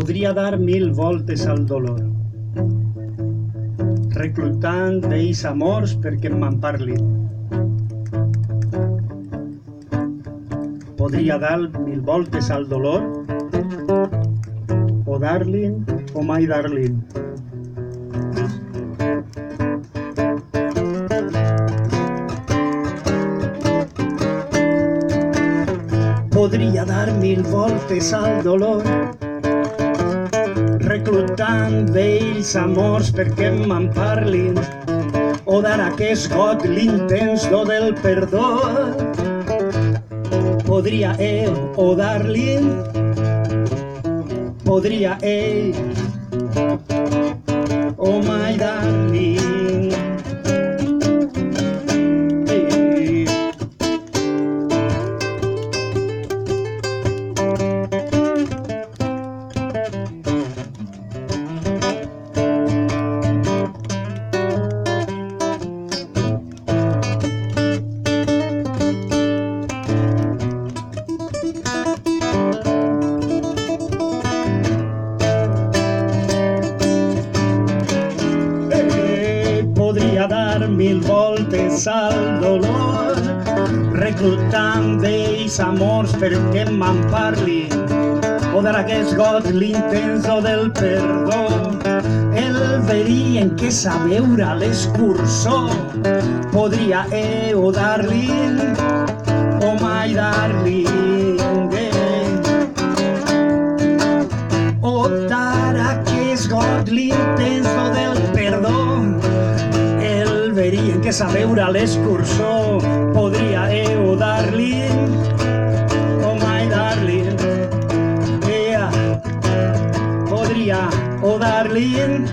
Podria dar 1000 voltes al dolor, reclutant vells amors perquè me'n parlin. Podria dar 1000 voltes al dolor, o dar-li'n o mai dar-li'n. Podria dar 1000 voltes al dolor, reclutant vells amors perquè me'n parlin, o dar aquest got l'intens do del perdó. Podria ell o dar-li'n, podria ell o mai dar-li'n. Podria dar 1000 voltes al dolor, reclutant vells amors perquè me'n parlin, o dar aquest got l'intens del perdó. El verí en què sabeure l'escurçó, podria o dar-li'n o mai dar-li'n. O dar aquest got l'intens del perdó, en què sabeure l'escurçó, podria o dar-li'n o mai dar-li'n. Podria o dar-li'n